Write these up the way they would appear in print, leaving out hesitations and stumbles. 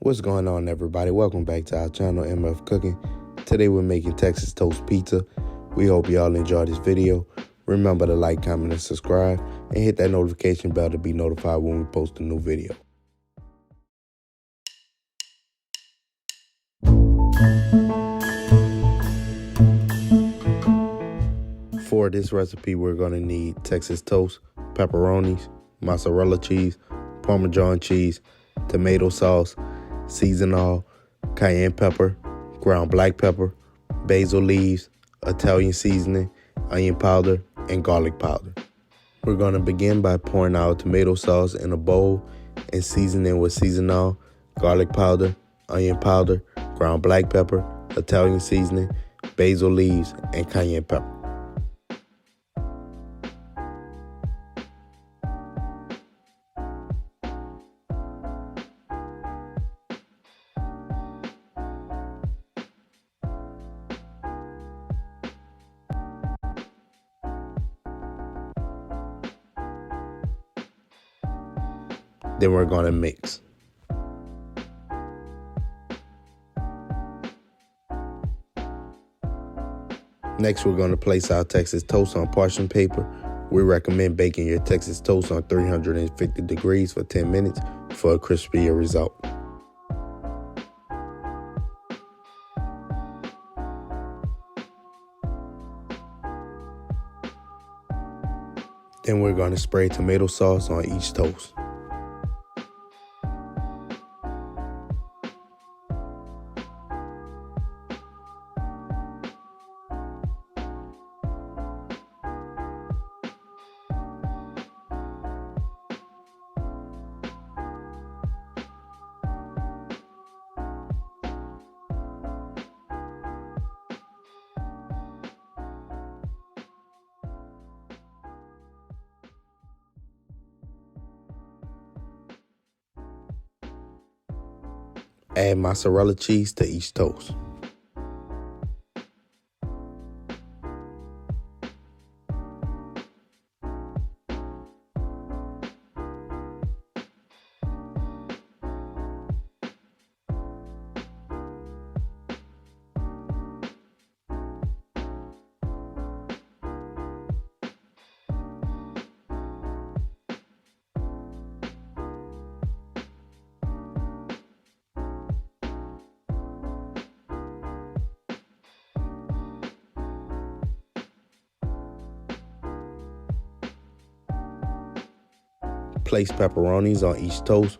What's going on, everybody? Welcome back to our channel, MF Cooking. Today we're making Texas toast pizza. We hope y'all enjoy this video. Remember to like, comment, and subscribe, and hit that notification bell to be notified when we post a new video. For this recipe, we're going to need Texas toast, pepperonis, mozzarella cheese, Parmesan cheese, tomato sauce, seasonal, cayenne pepper, ground black pepper, basil leaves, Italian seasoning, onion powder, and garlic powder. We're going to begin by pouring our tomato sauce in a bowl and seasoning with seasonal, garlic powder, onion powder, ground black pepper, Italian seasoning, basil leaves, and cayenne pepper. Then we're going to mix. Next, we're going to place our Texas toast on parchment paper. We recommend baking your Texas toast on 350 degrees for 10 minutes for a crispier result. Then we're going to spray tomato sauce on each toast. Add mozzarella cheese to each toast. Place pepperonis on each toast.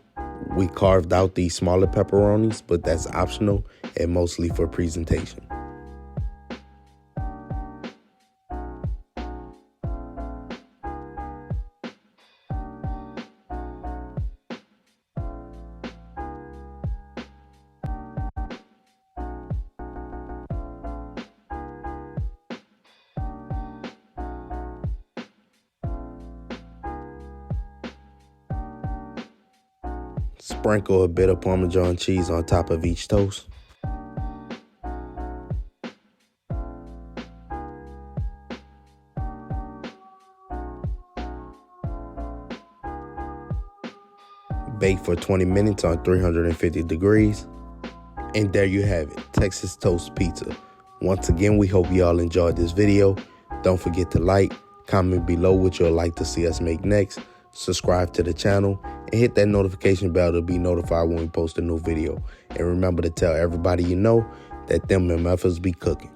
We carved out these smaller pepperonis, but that's optional and mostly for presentation. Sprinkle a bit of Parmesan cheese on top of each toast. Bake for 20 minutes on 350 degrees. And there you have it, Texas toast pizza. Once again, we hope y'all enjoyed this video. Don't forget to like, comment below what you'd like to see us make next. Subscribe to the channel and hit that notification bell to be notified when we post a new video. And remember to tell everybody you know that them MFers be cooking.